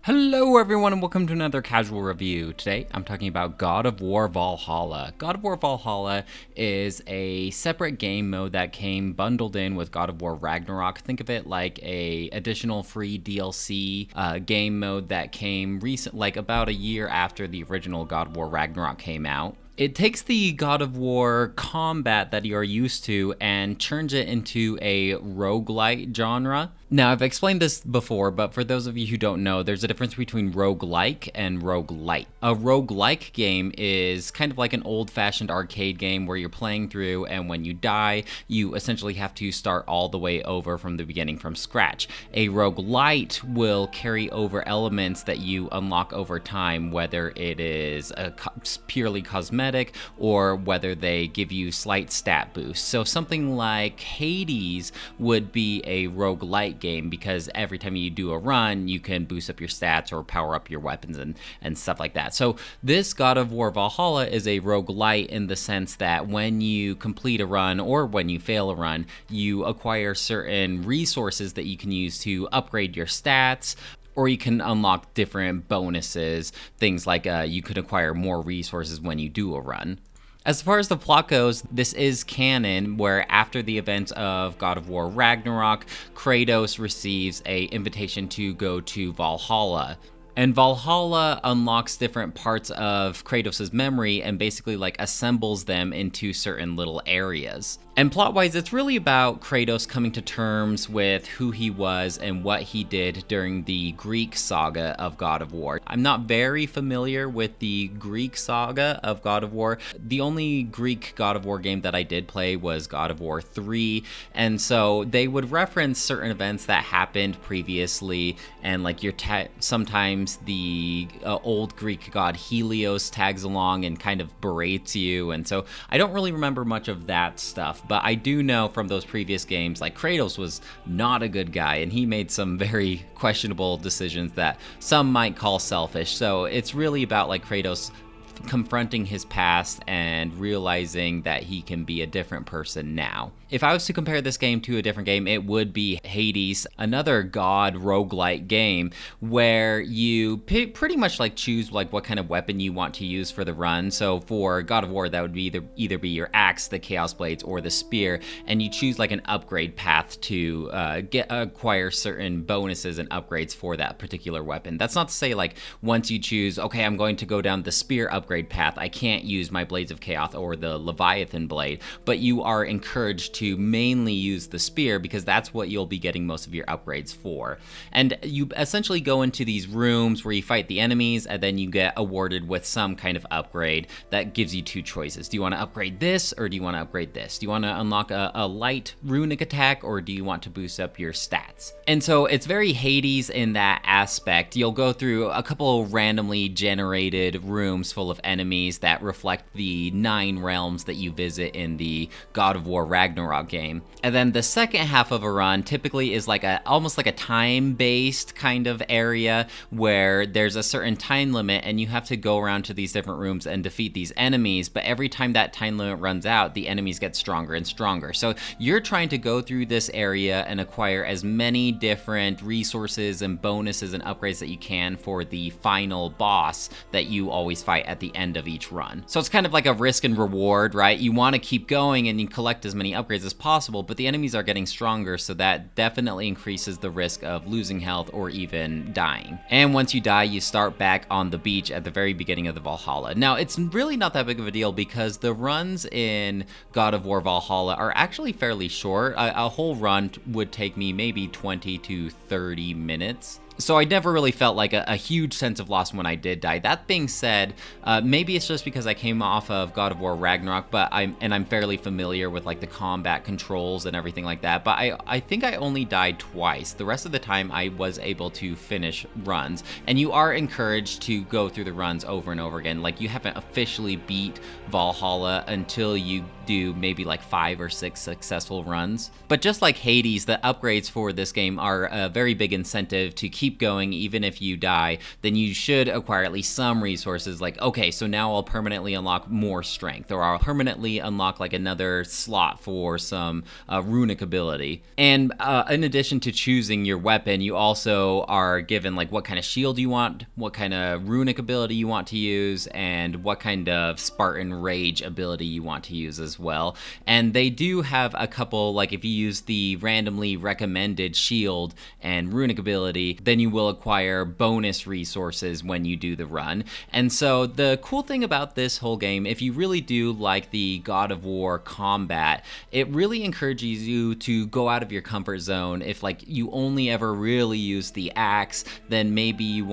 Hello everyone and welcome to another casual review. Today I'm talking about God of War Valhalla. God of War Valhalla is a separate game mode that came bundled in with God of War Ragnarok. Think of it like a additional free DLC game mode that came like about a year after the original God of War Ragnarok came out. It takes the God of War combat that you're used to and turns it into a roguelite genre. Now, I've explained this before, but for those of you who don't know, there's a difference between roguelike and roguelite. A roguelike game is kind of like an old-fashioned arcade game where you're playing through, and when you die, you essentially have to start all the way over from the beginning from scratch. A roguelite will carry over elements that you unlock over time, whether it is purely cosmetic or whether they give you slight stat boosts. So something like Hades would be a roguelite game because every time you do a run, you can boost up your stats or power up your weapons and stuff like that. So this God of War Valhalla is a roguelite in the sense that when you complete a run or when you fail a run, you acquire certain resources that you can use to upgrade your stats, or you can unlock different bonuses, things like you could acquire more resources when you do a run. As far as the plot goes, this is canon, where after the events of God of War Ragnarok, Kratos receives an invitation to go to Valhalla. And Valhalla unlocks different parts of Kratos' memory and basically like assembles them into certain little areas. And plot-wise, it's really about Kratos coming to terms with who he was and what he did during the Greek saga of God of War. I'm not very familiar with the Greek saga of God of War. The only Greek God of War game that I did play was God of War 3, and so they would reference certain events that happened previously, and like sometimes the old Greek god Helios tags along and kind of berates you, and so I don't really remember much of that stuff. But I do know from those previous games, like Kratos was not a good guy, and he made some very questionable decisions that some might call selfish. So it's really about like Kratos confronting his past and realizing that he can be a different person now. If I was to compare this game to a different game, it would be Hades, another god roguelite game where you pretty much like choose like what kind of weapon you want to use for the run. So for God of War, that would be either be your axe, the Chaos Blades, or the spear, and you choose like an upgrade path to acquire certain bonuses and upgrades for that particular weapon. That's not to say like once you choose, okay, I'm going to go down the spear upgrade path, I can't use my Blades of Chaos or the Leviathan blade, but you are encouraged to mainly use the spear because that's what you'll be getting most of your upgrades for. And you essentially go into these rooms where you fight the enemies, and then you get awarded with some kind of upgrade that gives you two choices. Do you want to upgrade this, or do you want to upgrade this? Do you want to unlock a light runic attack, or do you want to boost up your stats? And so it's very Hades in that aspect. You'll go through a couple randomly generated rooms full of enemies that reflect the 9 realms that you visit in the God of War Ragnarok game. And then the second half of a run typically is like almost like a time-based kind of area where there's a certain time limit and you have to go around to these different rooms and defeat these enemies, but every time that time limit runs out, the enemies get stronger and stronger. So you're trying to go through this area and acquire as many different resources and bonuses and upgrades that you can for the final boss that you always fight at the end of each run. So it's kind of like a risk and reward, right? You want to keep going and you collect as many upgrades as possible, but the enemies are getting stronger, so that definitely increases the risk of losing health or even dying. And once you die, you start back on the beach at the very beginning of the Valhalla. Now, it's really not that big of a deal because the runs in God of War Valhalla are actually fairly short. A whole run would take me maybe 20 to 30 minutes. So I never really felt like a huge sense of loss when I did die. That being said, maybe it's just because I came off of God of War Ragnarok, but I'm fairly familiar with like the combat controls and everything like that. But I think I only died twice. The rest of the time I was able to finish runs. And you are encouraged to go through the runs over and over again. Like you haven't officially beat Valhalla until you do maybe like 5 or 6 successful runs. But just like Hades, the upgrades for this game are a very big incentive to keep keep going even if you die, then you should acquire at least some resources. Like, okay, so now I'll permanently unlock more strength, or I'll permanently unlock like another slot for some runic ability. And in addition to choosing your weapon, you also are given like what kind of shield you want, what kind of runic ability you want to use, and what kind of Spartan Rage ability you want to use as well. And they do have a couple, like if you use the randomly recommended shield and runic ability, then you will acquire bonus resources when you do the run. And so the cool thing about this whole game, if you really do like the God of War combat, it really encourages you to go out of your comfort zone. If like you only ever really use the axe, then maybe you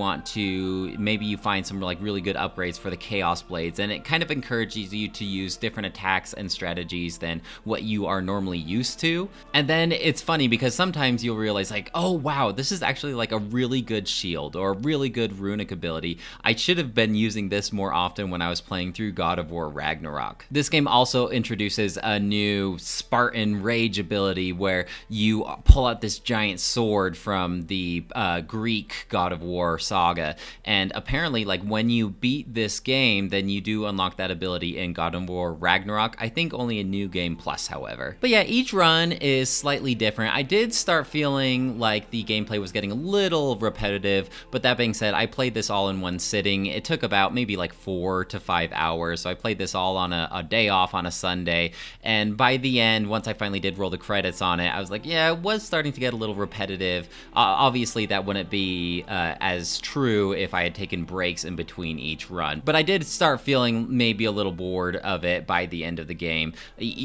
find some like really good upgrades for the Chaos Blades, and it kind of encourages you to use different attacks and strategies than what you are normally used to. And then it's funny because sometimes you'll realize like, oh wow, this is actually like a really good shield or a really good runic ability. I should have been using this more often when I was playing through God of War Ragnarok. This game also introduces a new Spartan Rage ability where you pull out this giant sword from the Greek God of War saga, and apparently like when you beat this game, then you do unlock that ability in God of War Ragnarok. I think only in New Game Plus, however. But yeah, each run is slightly different. I did start feeling like the gameplay was getting a little repetitive, but that being said, I played this all in one sitting. It took about maybe like 4 to 5 hours, so I played this all on a day off on a Sunday, and by the end, once I finally did roll the credits on it, I was like, yeah, it was starting to get a little repetitive. Obviously, that wouldn't be as true if I had taken breaks in between each run, but I did start feeling maybe a little bored of it by the end of the game,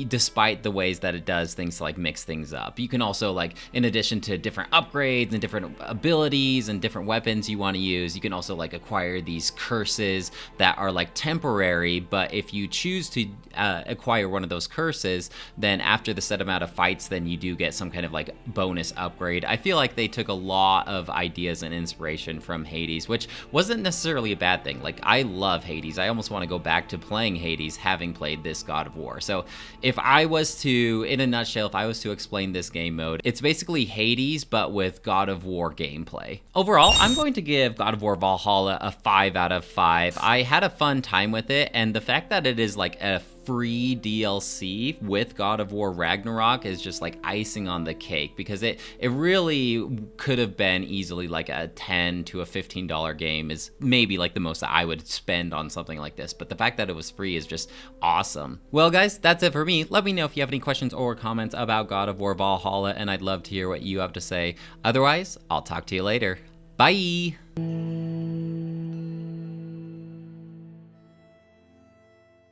despite the ways that it does things to like mix things up. You can also, like, in addition to different upgrades and different abilities and different weapons you want to use, you can also like acquire these curses that are like temporary, but if you choose to acquire one of those curses, then after the set amount of fights, then you do get some kind of like bonus upgrade. I feel like they took a lot of ideas and inspiration from Hades, which wasn't necessarily a bad thing. Like, I love Hades. I almost want to go back to playing Hades having played this God of War. So if I was to, in a nutshell, if I was to explain this game mode, it's basically Hades but with God of War gameplay. Overall, I'm going to give God of War Valhalla a 5 out of 5. I had a fun time with it, and the fact that it is like a free DLC with God of War Ragnarok is just like icing on the cake, because it really could have been easily like a $10 to $15 game is maybe like the most that I would spend on something like this, but the fact that it was free is just awesome. Well guys, that's it for me. Let me know if you have any questions or comments about God of War Valhalla, and I'd love to hear what you have to say. Otherwise, I'll talk to you later. Bye!